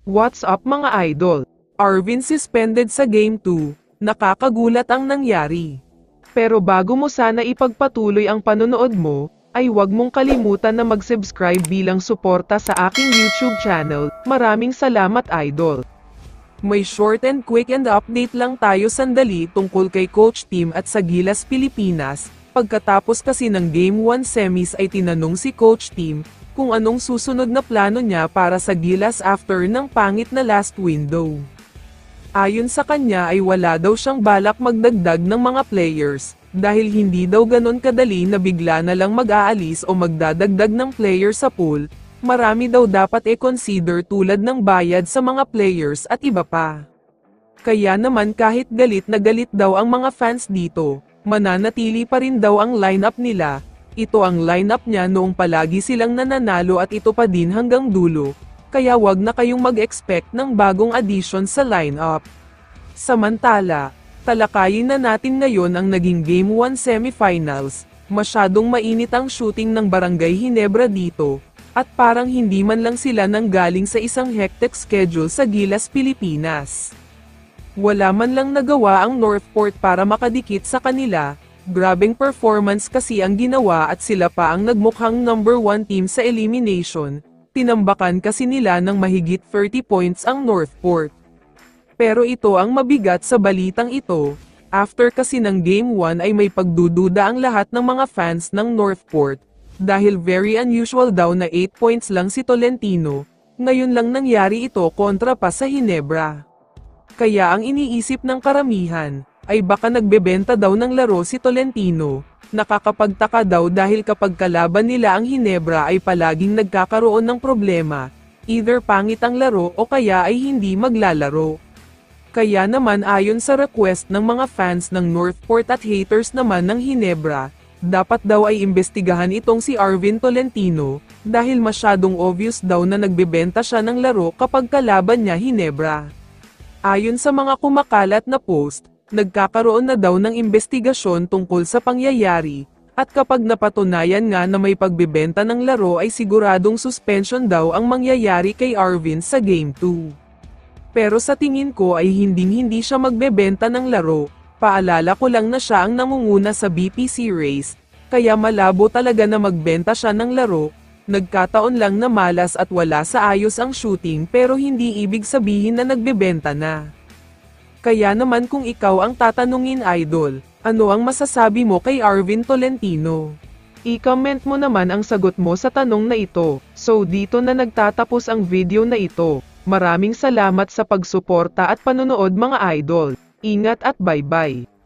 What's up mga idol? Arvin suspended sa Game 2, nakakagulat ang nangyari. Pero bago mo sana ipagpatuloy ang panonood mo, ay huwag mong kalimutan na mag-subscribe bilang suporta sa aking YouTube channel. Maraming salamat idol. May short and quick and update lang tayo sandali tungkol kay Coach Tim at sa Gilas Pilipinas. Pagkatapos kasi ng Game 1 semis ay tinanong si Coach Tim kung anong susunod na plano niya para sa Gilas after ng pangit na last window. Ayon sa kanya ay wala daw siyang balak magdagdag ng mga players, dahil hindi daw ganon kadali na bigla na lang mag-aalis o magdadagdag ng player sa pool. Marami daw dapat i-consider tulad ng bayad sa mga players at iba pa. Kaya naman kahit galit na galit daw ang mga fans dito, mananatili pa rin daw ang lineup nila. Ito ang lineup niya noong palagi silang nananalo at ito pa din hanggang dulo, kaya wag na kayong mag-expect ng bagong addition sa lineup. Samantala, talakayin na natin ngayon ang naging Game 1 semifinals. Masyadong mainit ang shooting ng Barangay Ginebra dito, at parang hindi man lang sila nanggaling sa isang hectic schedule sa Gilas Pilipinas. Wala man lang nagawa ang Northport para makadikit sa kanila. Grabeng performance kasi ang ginawa at sila pa ang nagmukhang number 1 team sa elimination. Tinambakan kasi nila ng mahigit 30 points ang Northport. Pero ito ang mabigat sa balitang ito. After kasi ng Game 1 ay may pagdududa ang lahat ng mga fans ng Northport. Dahil very unusual daw na 8 points lang si Tolentino. Ngayon lang nangyari ito kontra pa sa Ginebra. Kaya ang iniisip ng karamihan ay baka nagbebenta daw ng laro si Tolentino. Nakakapagtaka daw dahil kapag kalaban nila ang Ginebra ay palaging nagkakaroon ng problema. Either pangit ang laro o kaya ay hindi maglalaro. Kaya naman ayon sa request ng mga fans ng Northport at haters naman ng Ginebra, dapat daw ay imbestigahan itong si Arvin Tolentino, dahil masyadong obvious daw na nagbebenta siya ng laro kapag kalaban niya Ginebra. Ayon sa mga kumakalat na post, nagkakaroon na daw ng investigasyon tungkol sa pangyayari, at kapag napatunayan nga na may pagbebenta ng laro ay siguradong suspension daw ang mangyayari kay Arvin sa Game 2. Pero sa tingin ko ay hindi siya magbebenta ng laro. Paalala ko lang na siya ang nangunguna sa BPC race, kaya malabo talaga na magbenta siya ng laro. Nagkataon lang na malas at wala sa ayos ang shooting pero hindi ibig sabihin na nagbebenta na. Kaya naman kung ikaw ang tatanungin idol, ano ang masasabi mo kay Arvin Tolentino? I-comment mo naman ang sagot mo sa tanong na ito. So dito na nagtatapos ang video na ito. Maraming salamat sa pagsuporta at panonood mga idol. Ingat at bye-bye.